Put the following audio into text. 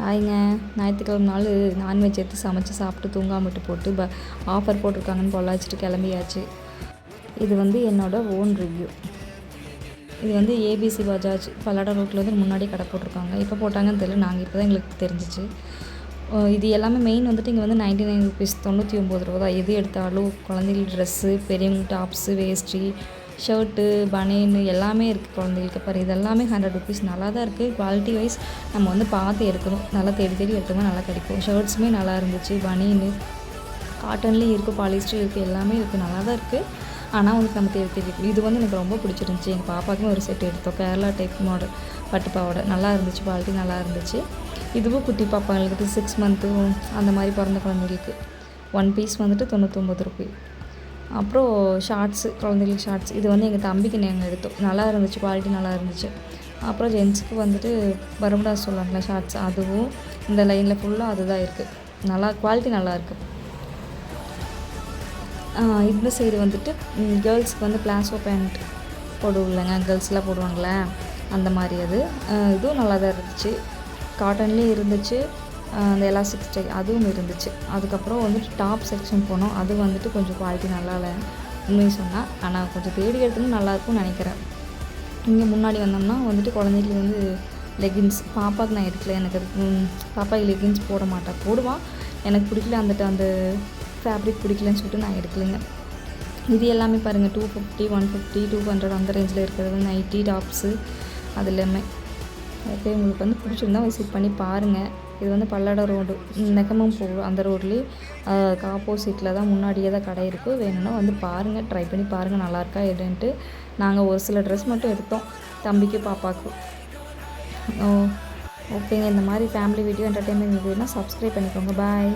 ஹாய்ங்க. ஞாயிற்றுக்கிழமை நாள் நான்வெஜ் எடுத்து சமைச்சு சாப்பிட்டு தூங்காம விட்டு போட்டு ஆஃபர் போட்டிருக்காங்கன்னு பொள்ளாச்சிட்டு கிளம்பியாச்சு. இது வந்து என்னோடய ஓன் ரிவ்யூ. இது வந்து ஏபிசி பஜாஜ் பல்லடம் ரோட்டில் வந்து முன்னாடி கடை போட்டிருக்காங்க. எப்போ போட்டாங்கன்னு தெரியல, நாங்கள் இப்போ தான் எங்களுக்கு தெரிஞ்சிச்சு. இது எல்லாமே மெயின் வந்துட்டு இங்கே வந்து 99 ருபீஸ், 99 ரூபா தான். எது எடுத்தாலும் குழந்தைகள் ட்ரெஸ்ஸு, பெரியவங்க டாப்ஸு, வேஷ்டி, ஷர்ட்டு, பனியனு எல்லாமே இருக்குது குழந்தைகளுக்கு. பாரு, இது எல்லாமே 100 ருபீஸ். நல்லா தான் இருக்குது. குவாலிட்டி வைஸ் நம்ம வந்து பார்த்து எடுக்கணும். நல்லா தேடி தேடி எடுத்தோம்னா நல்லா கிடைக்கும். ஷர்ட்ஸுமே நல்லா இருந்துச்சு. பனியனு காட்டன்லேயும் இருக்குது, பாலிஸ்டர் இருக்குது, எல்லாமே இருக்குது. நல்லா தான் இருக்குது. ஆனால் வந்து நம்ம தேடி தேடி இது வந்து எனக்கு ரொம்ப பிடிச்சிருந்துச்சி. எங்கள் பாப்பாவுக்குமே ஒரு செட் எடுத்தோம். கேரளா டைப் மாடல் பட்டு பாவாடை நல்லா இருந்துச்சு. குவாலிட்டி நல்லா இருந்துச்சு. இதுவும் குட்டி பாப்பாங்களுக்கு 6 மந்த்து அந்த மாதிரி பிறந்த குழந்தைங்களுக்கு 1 பீஸ் வந்துட்டு 99 ரூபாய். அப்புறம் ஷார்ட்ஸு, குழந்தைங்களுக்கு ஷார்ட்ஸ் இது வந்து எங்கள் தம்பிக்கு நாங்கள் எடுத்தோம். நல்லா இருந்துச்சு, குவாலிட்டி நல்லா இருந்துச்சு. அப்புறம் ஜென்ஸுக்கு வந்துட்டு பர்முடா சொல்லுவாங்களே ஷார்ட்ஸ், அதுவும் இந்த லைனில் ஃபுல்லாக அதுதான் இருக்குது. நல்லா குவாலிட்டி நல்லா இருக்குது. இந்த சைடு வந்துட்டு கேர்ள்ஸ்க்கு வந்து பிளாசோ பேண்ட் போடுவில்லைங்க, கேர்ள்ஸ்லாம் போடுவாங்களே அந்த மாதிரி அது. இதுவும் நல்லா தான் இருந்துச்சு. காட்டன்லேயும் இருந்துச்சு, அந்த எலாஸ்டிக் ஸ்டைல் அதுவும் இருந்துச்சு. அதுக்கப்புறம் வந்துட்டு டாப் செக்ஷன் போனோம். அது வந்துட்டு கொஞ்சம் குவாலிட்டி நல்லா இல்லை உண்மையை சொன்னால். ஆனால் கொஞ்சம் தேடி எடுத்துன்னு நல்லாயிருக்கும்னு நினைக்கிறேன். இங்கே முன்னாடி வந்தோம்னா வந்துட்டு குழந்தைங்களுக்கு வந்து லெகின்ஸ், பாப்பாவுக்கு நான் எடுக்கல. எனக்கு பாப்பாவுக்கு லெகின்ஸ் போட மாட்டேன், போடுவான். எனக்கு பிடிக்கல, அந்த ஃபேப்ரிக் பிடிக்கலன்னு சொல்லிட்டு நான் எடுக்கலைங்க. இது எல்லாமே பாருங்கள் 250, 150, 200 அந்த ரேஞ்சில் இருக்கிறது நைட்டி டாப்ஸு அது எல்லாமே. ஓகே, உங்களுக்கு வந்து பிடிச்சிருந்தா விசிட் பண்ணி பாருங்கள். இது வந்து பல்லடம் ரோடு, நெக்கமம் போகும் அந்த ரோட்லேயே ஆப்போசிட்டில் தான், முன்னாடியே தான் கடை இருக்குது. வேணும்னா வந்து பாருங்கள், ட்ரை பண்ணி பாருங்கள் நல்லாயிருக்கா எதுன்ட்டு. நாங்கள் ஒரு சில ட்ரெஸ் மட்டும் எடுத்தோம், தம்பிக்கு பாப்பாவுக்கு. ஓகேங்க, இந்த மாதிரி ஃபேமிலி வீடியோ என்டர்டெயின்மெண்ட் வீடியோனா சப்ஸ்கிரைப் பண்ணிக்கோங்க. பாய்.